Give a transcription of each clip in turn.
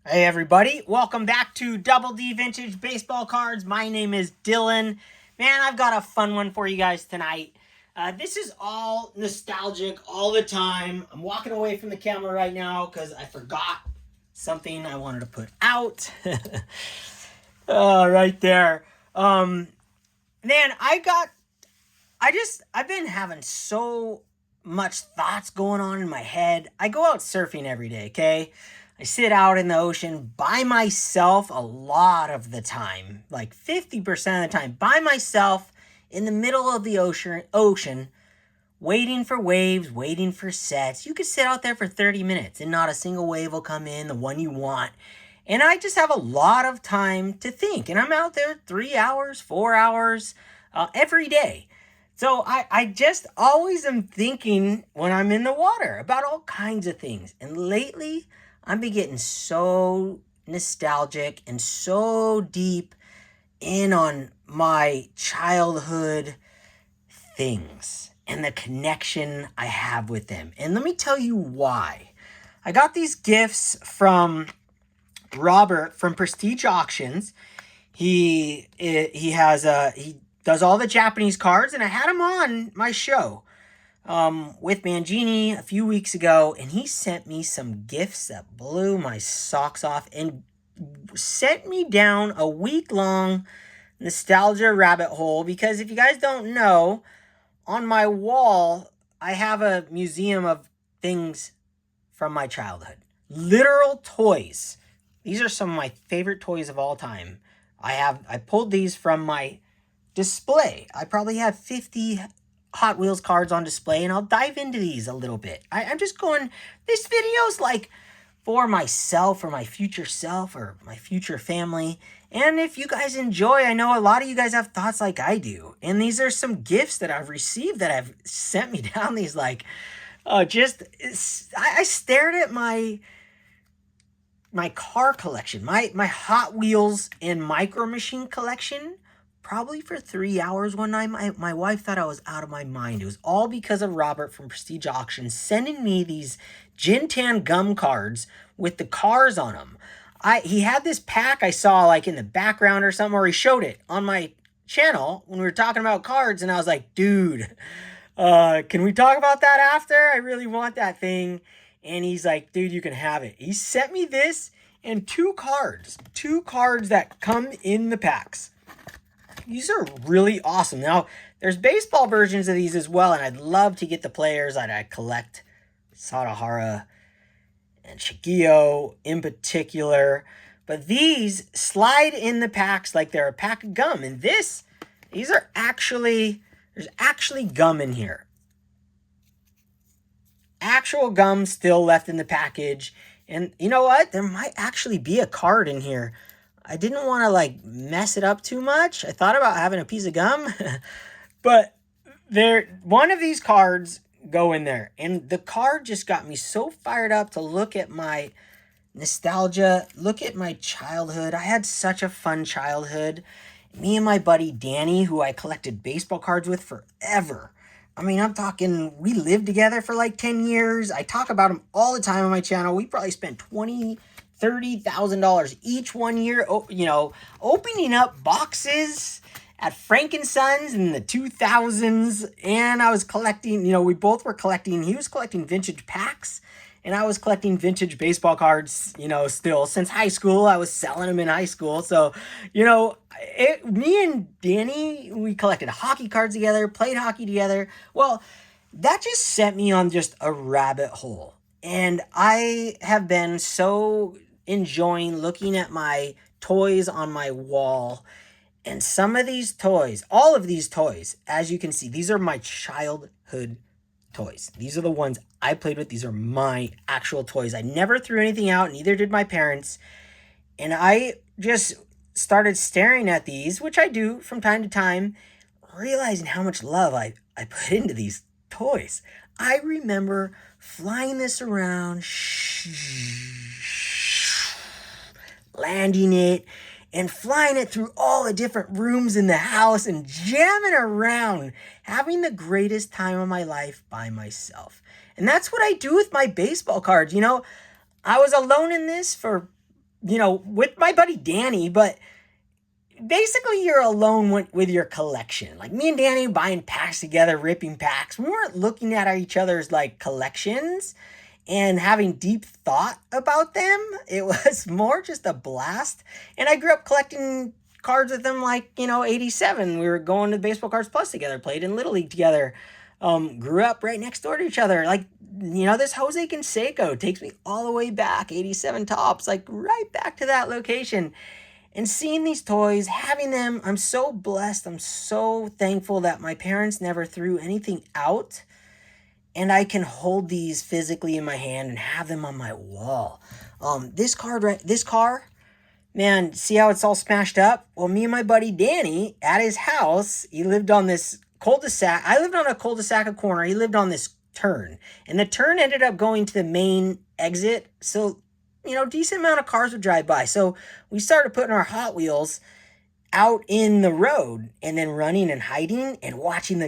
Hey everybody, welcome back to Double D Vintage Baseball Cards. My name is Dylan. Man, I've got a fun one for you guys tonight. This is all nostalgic all the time. I'm walking away from the camera right now because I forgot something I wanted to put out. Right there. Man, I've been having so much thoughts going on in my head. I go out surfing every day, okay? I sit out in the ocean by myself a lot of the time, like 50% of the time, by myself in the middle of the ocean, waiting for waves, waiting for sets. You could sit out there for 30 minutes and not a single wave will come in, the one you want. And I just have a lot of time to think. And I'm out there 3 hours, 4 hours every day. So I just always am thinking when I'm in the water about all kinds of things. And lately, I've been getting so nostalgic and so deep in on my childhood things and the connection I have with them. And let me tell you why. I got these gifts from Robert from Prestige Auctions. He does all the Japanese cards, and I had him on my show with Mangini a few weeks ago, and he sent me some gifts that blew my socks off and sent me down a week-long nostalgia rabbit hole. Because if you guys don't know, on my wall, I have a museum of things from my childhood. Literal toys. These are some of my favorite toys of all time. I pulled these from my display. I probably have 50 Hot Wheels cards on display, and I'll dive into these a little bit. I'm just going, this video's like for myself or my future self or my future family. And if you guys enjoy, I know a lot of you guys have thoughts like I do. And these are some gifts that I've received that have sent me down these like, I stared at my car collection, my Hot Wheels and Micro Machine collection, probably for 3 hours one night. My wife thought I was out of my mind. It was all because of Robert from Prestige Auctions sending me these Jintan gum cards with the cars on them. He had this pack I saw like in the background or something, or he showed it on my channel when we were talking about cards, and I was like, dude, can we talk about that after? I really want that thing. And he's like, dude, you can have it. He sent me this and two cards that come in the packs. These are really awesome. Now, there's baseball versions of these as well, and I'd love to get the players that I collect. Sadahara and Shigio in particular. But these slide in the packs like they're a pack of gum. And there's actually gum in here. Actual gum still left in the package. And you know what? There might actually be a card in here. I didn't want to like mess it up too much. I thought about having a piece of gum, but one of these cards go in there. And the card just got me so fired up to look at my nostalgia, look at my childhood. I had such a fun childhood. Me and my buddy Danny, who I collected baseball cards with forever. I mean, I'm talking, we lived together for like 10 years. I talk about him all the time on my channel. We probably spent $20,000-$30,000 each one year, opening up boxes at Frankensons in the 2000s. And I was collecting, we both were collecting, he was collecting vintage packs. And I was collecting vintage baseball cards, still since high school. I was selling them in high school. So, me and Danny, we collected hockey cards together, played hockey together. Well, that just sent me on just a rabbit hole. And I have been so enjoying looking at my toys on my wall. And some of these toys, all of these toys, as you can see, these are my childhood toys. These are the ones I played with. These are my actual toys. I never threw anything out, neither did my parents. And I just started staring at these, which I do from time to time, realizing how much love I put into these toys. I remember flying this around, landing it, and flying it through all the different rooms in the house and jamming around, having the greatest time of my life by myself. And that's what I do with my baseball cards. I was alone in this for with my buddy Danny, but basically you're alone with your collection. Like me and Danny buying packs together, ripping packs. We weren't looking at each other's like collections and having deep thought about them. It was more just a blast. And I grew up collecting cards with them like, 87. We were going to Baseball Cards Plus together, played in Little League together. Grew up right next door to each other. Like, this Jose Canseco takes me all the way back, 87 tops, like right back to that location. And seeing these toys, having them, I'm so blessed. I'm so thankful that my parents never threw anything out. And I can hold these physically in my hand and have them on my wall. This car, man, see how it's all smashed up? Well, me and my buddy Danny, at his house, he lived on this cul-de-sac. I lived on a cul-de-sac, a corner. He lived on this turn. And the turn ended up going to the main exit. So, decent amount of cars would drive by. So we started putting our Hot Wheels out in the road and then running and hiding and watching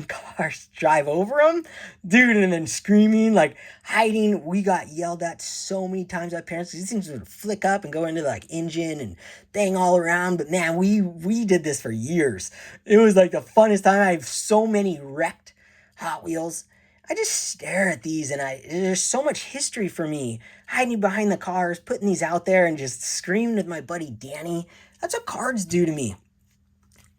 cars drive over them, dude, and then screaming, like hiding. We got yelled at so many times by parents. These things would flick up and go into like engine and bang all around. But man, we did this for years. It was like the funnest time. I have so many wrecked Hot Wheels. I just stare at these and there's so much history for me hiding behind the cars, putting these out there and just screaming with my buddy Danny. That's what cards do to me.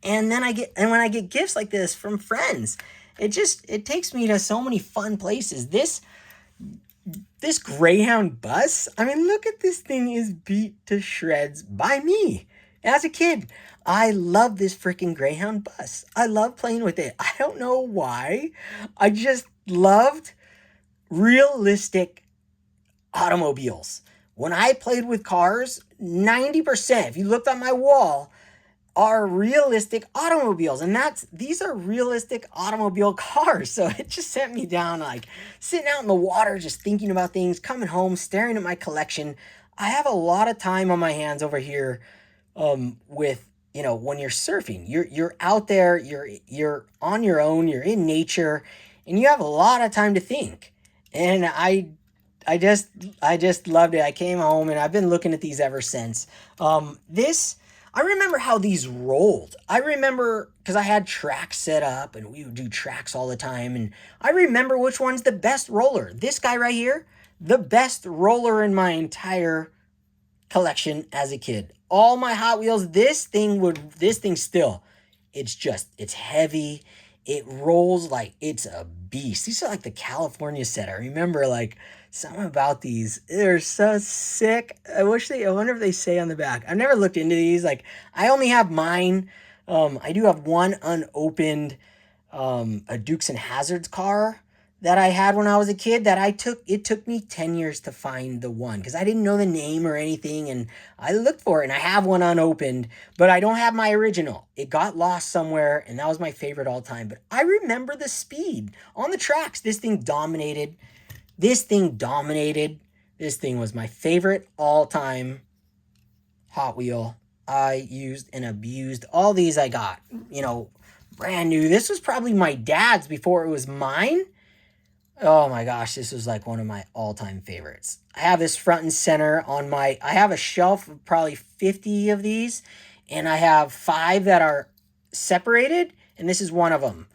And when I get gifts like this from friends, it takes me to so many fun places. This Greyhound bus, I mean, look at this thing, is beat to shreds by me as a kid. I love this freaking Greyhound bus. I love playing with it. I don't know why. I just loved realistic automobiles. When I played with cars, 90%, if you looked on my wall, are realistic automobiles. And these are realistic automobile cars. So it just sent me down, like sitting out in the water, just thinking about things, coming home, staring at my collection. I have a lot of time on my hands over here with, when you're surfing, you're out there, you're on your own, you're in nature, and you have a lot of time to think. And I just loved it. I came home and I've been looking at these ever since. I remember how these rolled. I remember because I had tracks set up and we would do tracks all the time. And I remember which one's the best roller. This guy right here, the best roller in my entire collection as a kid. All my Hot Wheels, this thing still, it's heavy. It rolls like it's a beast. These are like the California set. I remember like something about these. They're so sick. I wonder if they say on the back. I've never looked into these. Like I only have mine. I do have one unopened, a Dukes and Hazzards car that I had when I was a kid it took me 10 years to find the one because I didn't know the name or anything, and I looked for it, and I have one unopened, but I don't have my original. It got lost somewhere, and that was my favorite all time. But I remember the speed on the tracks. This thing dominated. This thing was my favorite all time Hot Wheel. I used and abused all these I got, brand new. This was probably my dad's before it was mine. Oh my gosh, this was like one of my all-time favorites. I have this front and center I have a shelf of probably 50 of these, and I have 5 that are separated, and this is one of them.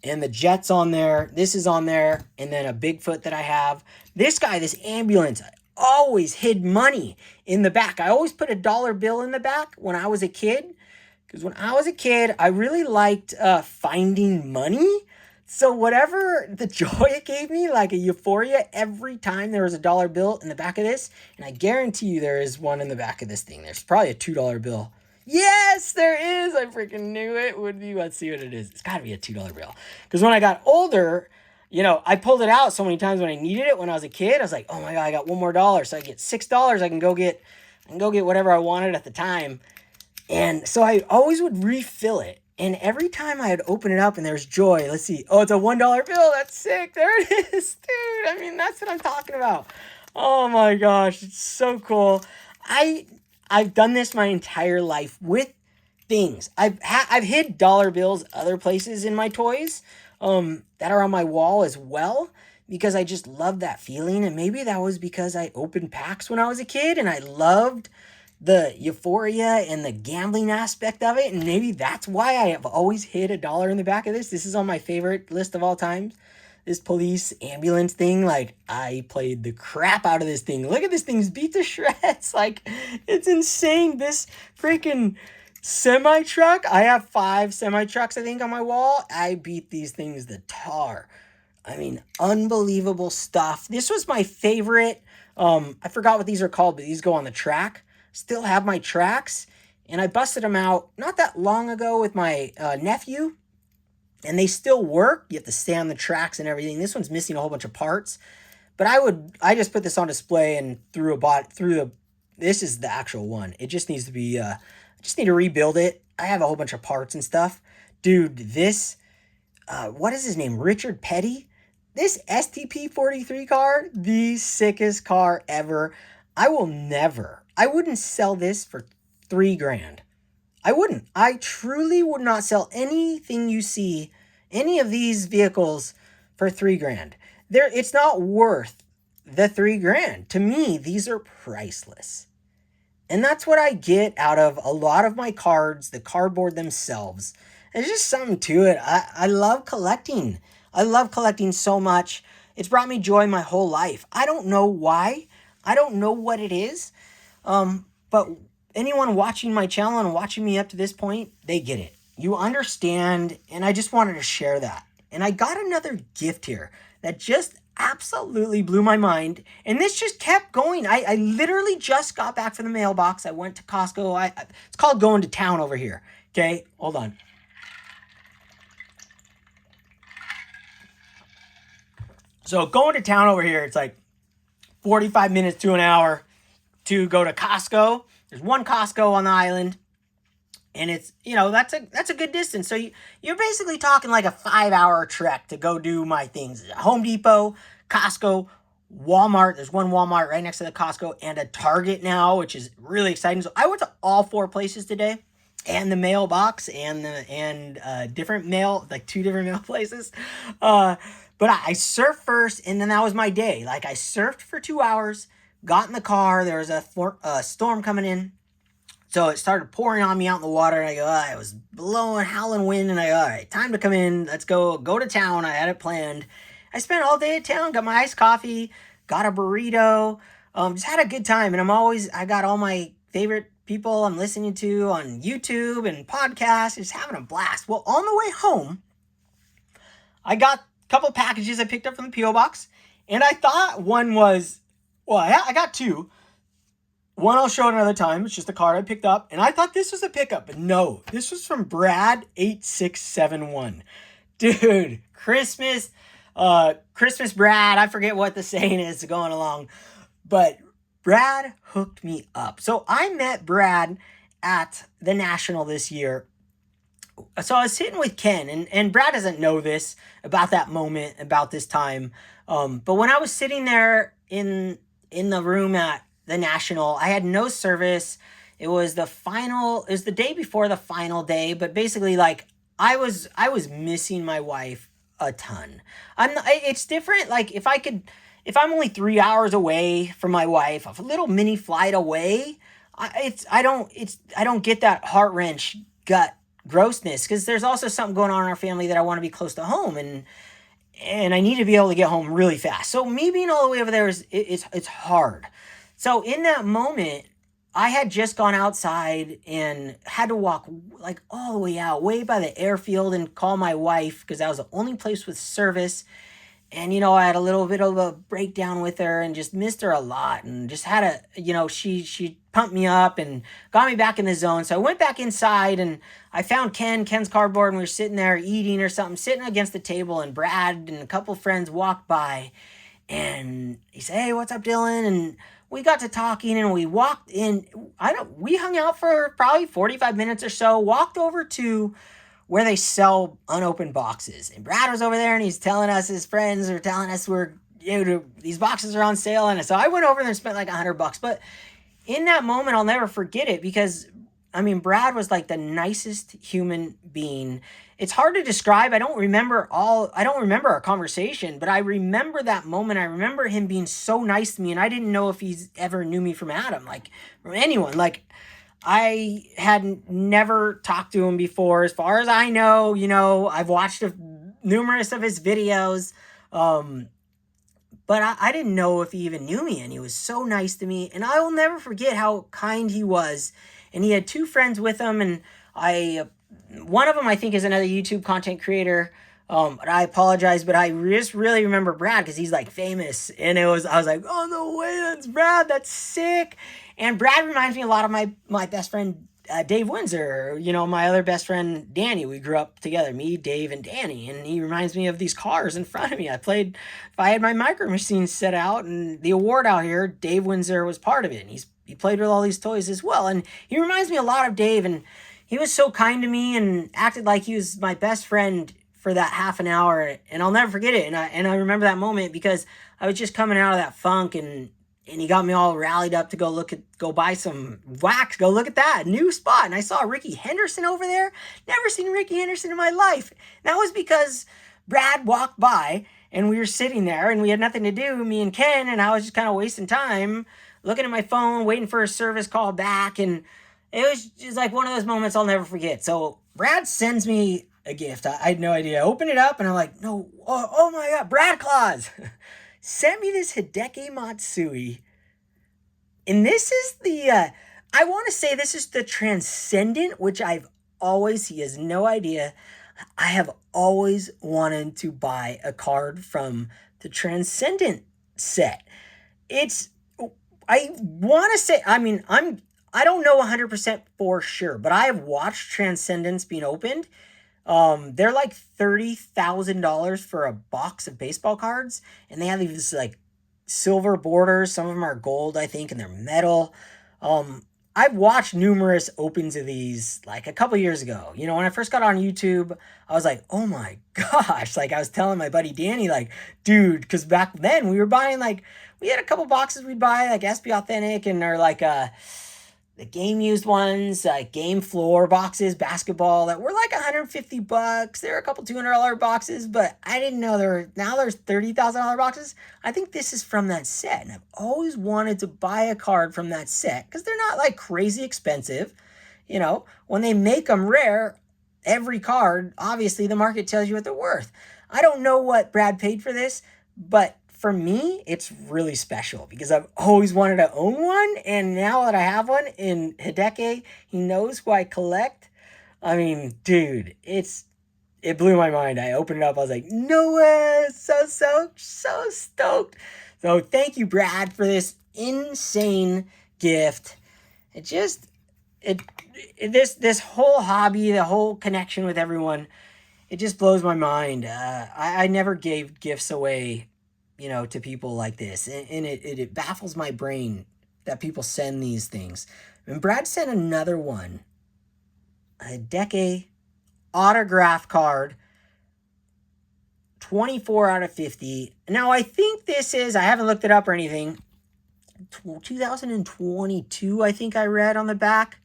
And the Jet's on there, this is on there, and then a Bigfoot that I have. This ambulance, I always hid money in the back. I always put a dollar bill in the back when I was a kid, because when I was a kid, I really liked finding money. So whatever the joy it gave me, like a euphoria every time there was a dollar bill in the back of this, and I guarantee you there is one in the back of this thing. There's probably a $2 bill. Yes, there is. I freaking knew it would be. Let's see what it is. It's got to be a $2 bill. Because when I got older, I pulled it out so many times when I needed it when I was a kid. I was like, oh my God, I got one more dollar. So I get $6. I can go get whatever I wanted at the time. And so I always would refill it. And every time I'd open it up and there's joy. Let's see. Oh, it's a $1 bill. That's sick. There it is, dude. I mean, that's what I'm talking about. Oh my gosh, it's so cool. I've done this my entire life with things. I've hid dollar bills other places in my toys that are on my wall as well. because I just loved that feeling. And maybe that was because I opened packs when I was a kid and I loved the euphoria and the gambling aspect of it. And maybe that's why I have always hit $1 in the back of this. This is on my favorite list of all time. This police ambulance thing, like, I played the crap out of this thing. Look at this thing's beat to shreds. Like, it's insane. This freaking semi truck. I have 5 semi trucks, I think, on my wall. I beat these things the tar. I mean, unbelievable stuff. This was my favorite. I forgot what these are called, but these go on the track. Still have my tracks, and I busted them out not that long ago with my nephew, and they still work. You have to stay on the tracks and everything. This one's missing a whole bunch of parts, but I just put this on display and this is the actual one. It just needs to be, I just need to rebuild it. I have a whole bunch of parts and stuff. Dude, this, what is his name? Richard Petty? This STP-43 car, the sickest car ever. I wouldn't sell this for $3,000. I wouldn't. I truly would not sell anything you see, any of these vehicles, for $3,000. It's not worth the $3,000. To me, these are priceless. And that's what I get out of a lot of my cards, the cardboard themselves. There's just something to it. I love collecting. I love collecting so much. It's brought me joy my whole life. I don't know why. I don't know what it is. But anyone watching my channel and watching me up to this point, they get it. You understand, and I just wanted to share that. And I got another gift here that just absolutely blew my mind, and this just kept going. I literally just got back from the mailbox. I went to Costco. It's called going to town over here. Okay, hold on. So going to town over here, it's like 45 minutes to an hour to go to Costco. There's one Costco on the island, and it's, that's a good distance. So you're basically talking like a 5-hour trek to go do my things. Home Depot, Costco, Walmart. There's one Walmart right next to the Costco, and a Target now, which is really exciting. So I went to all 4 places today, and the mailbox, and different mail, like 2 different mail places. But I surfed first, and then that was my day. Like, I surfed for 2 hours, got in the car. There was a storm coming in. So it started pouring on me out in the water, and I go, it was blowing, howling wind, and I go, all right, time to come in. Let's go to town. I had it planned. I spent all day at town, got my iced coffee, got a burrito, just had a good time. And I got all my favorite people I'm listening to on YouTube and podcasts, just having a blast. Well, on the way home, I got a couple of packages I picked up from the P.O. Box, and I thought one was, I got 2. One I'll show another time. It's just a card I picked up, and I thought this was a pickup, but no, this was from Brad8671. Dude, Christmas Brad, I forget what the saying is going along, but Brad hooked me up. So I met Brad at the National this year. So I was sitting with Ken, and Brad doesn't know this about that moment, about this time. But when I was sitting there in the room at the National, I had no service. It was the day before the final day, but basically, like, I was missing my wife a ton. It's different. Like, if I'm only 3 hours away from my wife, a little mini flight away, I don't get that heart wrench gut grossness, because there's also something going on in our family that I want to be close to home, and I need to be able to get home really fast. So me being all the way over there it's hard. So in that moment, I had just gone outside and had to walk like all the way out, way by the airfield, and call my wife, because that was the only place with service. And, I had a little bit of a breakdown with her and just missed her a lot, and just had she pumped me up and got me back in the zone. So I went back inside, and I found Ken's cardboard, and we were sitting there eating or something, sitting against the table, and Brad and a couple friends walked by, and he said, "Hey, what's up, Dylan?" And we got to talking, and we walked in. We hung out for probably 45 minutes or so, walked over to where they sell unopened boxes. And Brad was over there, and he's telling us, his friends are telling us these boxes are on sale. And so I went over there and spent like $100. But in that moment, I'll never forget it, because, Brad was like the nicest human being. it's hard to describe. I don't remember our conversation, but I remember that moment. I remember him being so nice to me, and I didn't know if he's ever knew me from Adam, like from anyone. Like I had never talked to him before. As far as I know, I've watched numerous of his videos. Um, but I didn't know if he even knew me, and he was so nice to me. And I will never forget how kind he was. And he had two friends with him, and one of them I think is another YouTube content creator. But I apologize, but I just really remember Brad because he's like famous, and I was like, oh no way, that's Brad, that's sick. And Brad reminds me a lot of my best friend Dave Windsor, my other best friend Danny. We grew up together, me, Dave, and Danny, and he reminds me of these cars in front of me. If I had my Micro Machines set out and the award out here, Dave Windsor was part of it, and he played with all these toys as well. And he reminds me a lot of Dave, and he was so kind to me and acted like he was my best friend for that half an hour, and I'll never forget it. And I remember that moment because I was just coming out of that funk, and he got me all rallied up to go buy some wax. Go look at that new spot. And I saw Ricky Henderson over there. Never seen Ricky Henderson in my life. And that was because Brad walked by and we were sitting there and we had nothing to do, me and Ken, and I was just kind of wasting time looking at my phone, waiting for a service call back. And it was just like one of those moments I'll never forget. So Brad sends me a gift. I had no idea. I opened it up and I'm like, no, oh my God, Brad Claus sent me this Hideki Matsui. And this is I want to say this is the Transcendent, which he has no idea, I have always wanted to buy a card from the Transcendent set. I want to say, I don't know 100% for sure, but I have watched Transcendents being opened. They're like $30,000 for a box of baseball cards, and they have these like silver borders. Some of them are gold, I think, and they're metal. I've watched numerous opens of these like a couple years ago. When I first got on YouTube, I was like, oh my gosh. Like I was telling my buddy Danny, like, dude, because back then we were buying we had a couple boxes we'd buy, like SB Authentic, and they're like the game used ones, game floor boxes, basketball, that were like $150. There are a couple $200 boxes, but I didn't know there's $30,000 boxes. I think this is from that set, and I've always wanted to buy a card from that set because they're not like crazy expensive. When they make them rare, every card, obviously the market tells you what they're worth. I don't know what Brad paid for this, but for me, it's really special because I've always wanted to own one, and now that I have one in Hideki, he knows who I collect. I mean, dude, it blew my mind. I opened it up, I was like, no way, so stoked. So thank you, Brad, for this insane gift. This whole hobby, the whole connection with everyone, it just blows my mind. I never gave gifts away to people like this. And it baffles my brain that people send these things. And Brad sent another one, a Hideki autograph card, 24 out of 50. Now, I think this is, I haven't looked it up or anything, 2022, I think I read on the back.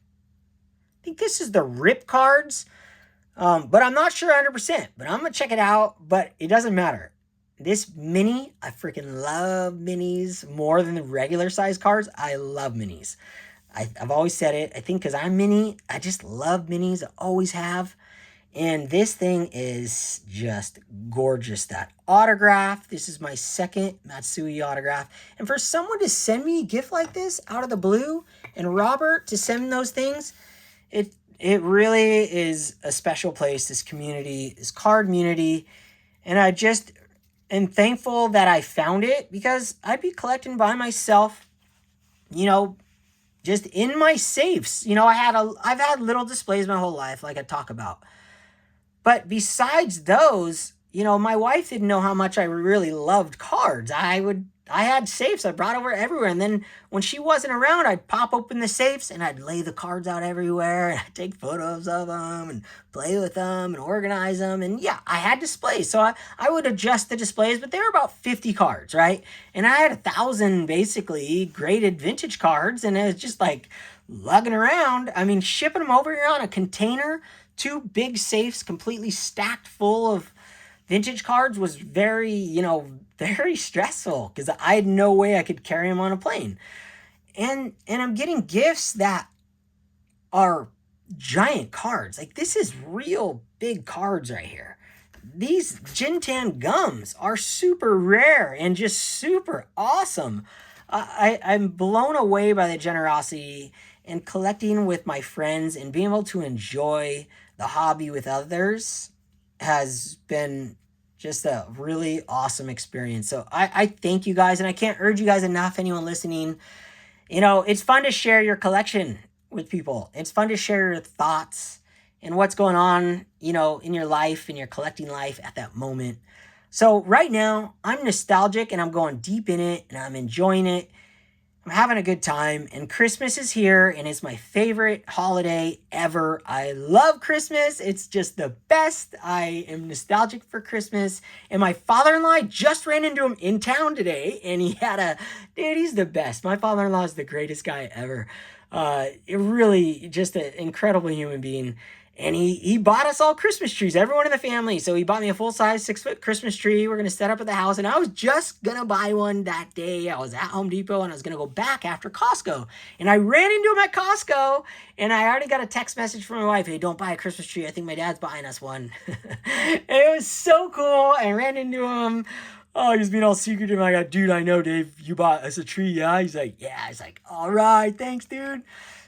I think this is the RIP cards, but I'm not sure 100%, but I'm going to check it out, but it doesn't matter. This mini, I freaking love minis more than the regular size cards. I love minis. I've always said it. I think because I'm mini, I just love minis. I always have. And this thing is just gorgeous. That autograph. This is my second Matsui autograph. And for someone to send me a gift like this out of the blue, and Robert to send those things, it really is a special place, this community, this card community. And I just am thankful that I found it, because I'd be collecting by myself, just in my safes. I've had little displays my whole life, like I talk about. But besides those, my wife didn't know how much I really loved cards. I had safes I brought over everywhere. And then when she wasn't around, I'd pop open the safes and I'd lay the cards out everywhere. And I'd take photos of them and play with them and organize them. And yeah, I had displays. So I would adjust the displays, but they were about 50 cards, right? And I had 1,000 basically graded vintage cards. And it was just like lugging around. Shipping them over here on a container two big safes completely stacked full of vintage cards was very, very stressful because I had no way I could carry them on a plane. And I'm getting gifts that are giant cards. Like, this is real big cards right here. These Jintan gums are super rare and just super awesome. I'm blown away by the generosity and collecting with my friends and being able to enjoy the hobby with others has been just a really awesome experience. So I thank you guys, and I can't urge you guys enough, anyone listening. It's fun to share your collection with people. It's fun to share your thoughts and what's going on, in your life, in your collecting life at that moment. So right now, I'm nostalgic and I'm going deep in it and I'm enjoying it. I'm having a good time, and Christmas is here and it's my favorite holiday ever. I love Christmas. It's just the best. I am nostalgic for Christmas, and my father-in-law, just ran into him in town today, and he's the best. My father-in-law is the greatest guy ever. Really just an incredible human being. And he bought us all Christmas trees, everyone in the family. So he bought me a full-size 6-foot Christmas tree. We're going to set up at the house. And I was just going to buy one that day. I was at Home Depot and I was going to go back after Costco. And I ran into him at Costco. And I already got a text message from my wife. Hey, don't buy a Christmas tree. I think my dad's buying us one. It was so cool. I ran into him. Oh, he was being all secretive. I got, dude, I know, Dave, you bought us a tree, yeah? He's like, yeah. He's like, all right, thanks, dude.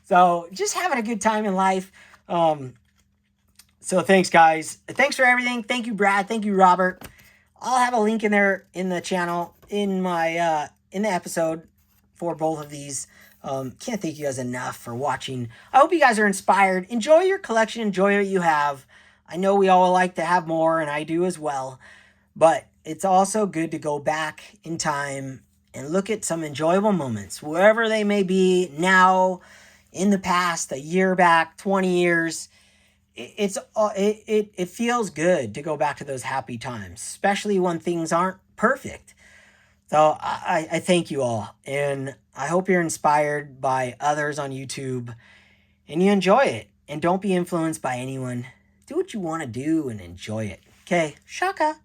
So just having a good time in life. So thanks, guys. Thanks for everything. Thank you, Brad. Thank you, Robert. I'll have a link in there in the channel, in my in the episode for both of these. Can't thank you guys enough for watching. I hope you guys are inspired. Enjoy your collection. Enjoy what you have. I know we all like to have more, and I do as well. But it's also good to go back in time and look at some enjoyable moments, wherever they may be now, in the past, a year back, 20 years. It feels good to go back to those happy times, especially when things aren't perfect. So I thank you all, and I hope you're inspired by others on YouTube and you enjoy it, and don't be influenced by anyone. Do what you want to do and enjoy it. Okay, shaka.